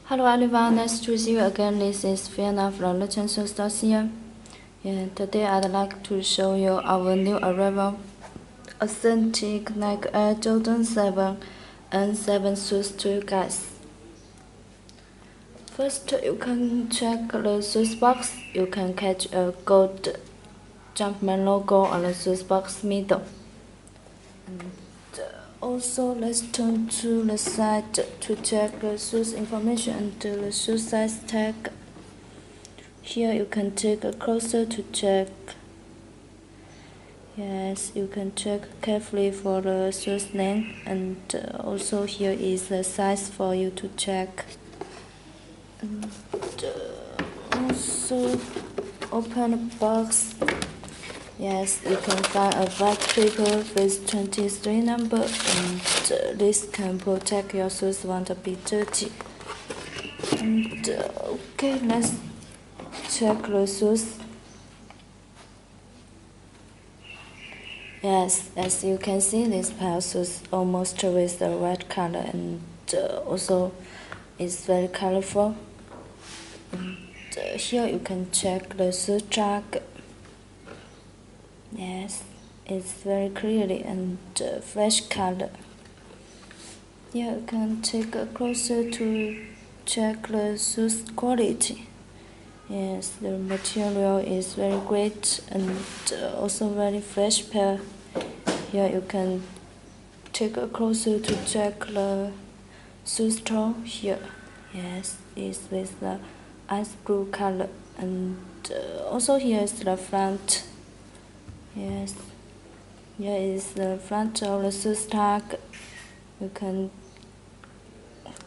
Hello everyone, nice to see you again. This is Fiona from Ratchetshoes here. Today I'd like to show you our new arrival, authentic Nike Air Jordan 7 and 7 shoes to you guys. First, you can check the shoes box. You can catch a gold Jumpman logo on the shoes box middle. Also, let's turn to the side to check the shoes information and the shoe size tag. Here you can take a closer to check. Yes, you can check carefully for the shoes length, and also here is the size for you to check. And also open the box. Yes, you can find a white paper with 23 number, and this can protect your shoes won't be dirty. And okay, let's check the shoes. Yes, as you can see, this pair of shoes almost with the red color, and also it's very colorful. And here you can check the shoe track. Yes, it's very clearly and fresh color. Here you can take a closer to check the shoes quality. Yes, the material is very great and also very fresh pair. Here you can take a closer to check the shoes toe here. Yes, it's with the ice blue color, and also here is the front. Yes, here is the front of the shoes tag. You can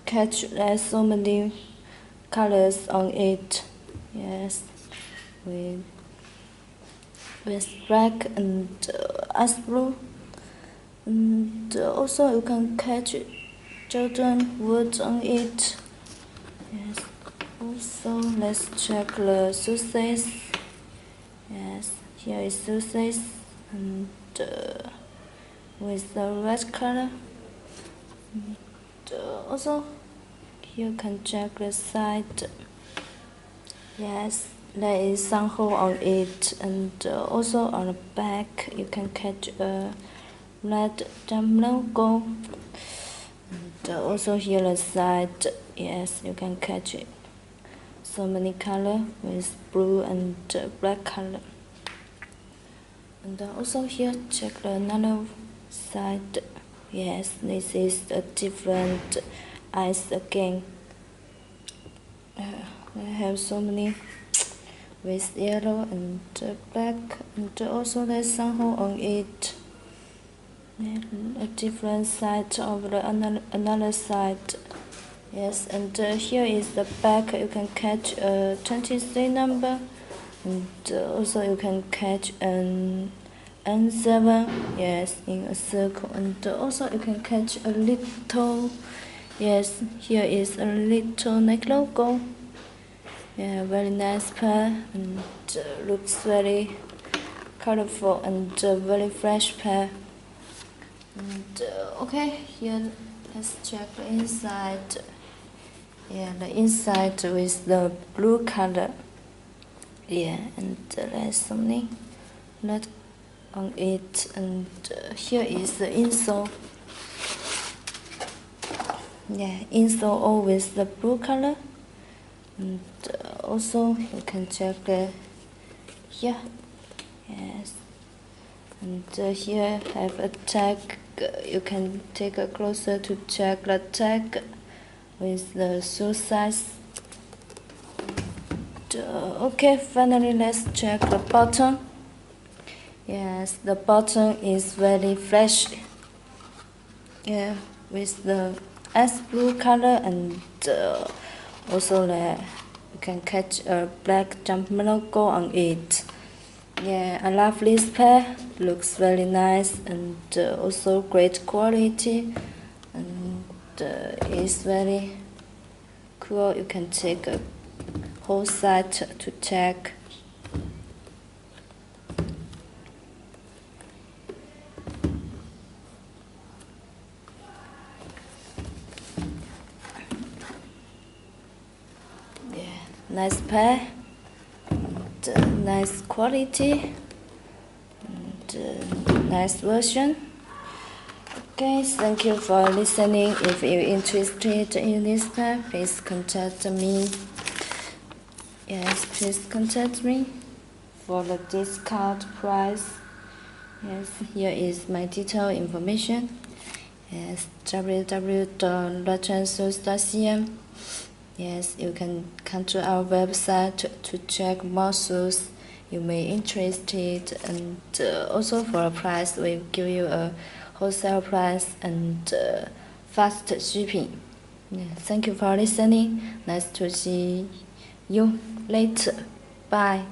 catch there's so many colors on it. Yes, with black and ice blue, and also you can catch Jordan wood on it. Yes. Also, let's check the shoe size. Yes, here is shoe size, and with the red color. And also, here you can check the side. Yes, there is some hole on it, and also on the back you can catch a red jump logo. And also here the side, yes, you can catch it. So many color with blue and black color. And also here check another side. Yes, this is a different eyes again. They have so many with yellow and black, and also there's some hole on it. And a different side of the another side. Yes, and here is the back. You can catch a 23 number, and also you can catch an N7. Yes, in a circle, and also you can catch a little. Yes, here is a little Nike logo. Yeah, very nice pair, and looks very colorful and very fresh pair. And okay, here let's check the inside. Yeah, the inside with the blue color. Yeah, and there's something red on it, and here is the insole. Yeah, insole all with the blue color. And also you can check here. Yes, and here have a tag. You can take a closer to check the tag with the shoe size. Okay, finally let's check the bottom. Yes, the bottom is very fresh. Yeah, with the ice blue color, and also you can catch a black jump logo on it. Yeah, I love this pair. Looks very nice, and also great quality, and it's very cool. You can take a whole set to check. nice pair, and nice quality, and nice version. Okay, thank you for listening. If you're interested in this pair, please contact me. Yes, please contact me for the discount price. Yes, here is my detailed information. Yes, www.ratchetshoescn. Yes, you can come to our website to check more shoes you may interested, and also for a price we give you a wholesale price and fast shipping. Yeah, thank you for listening. Nice to see you later. Bye.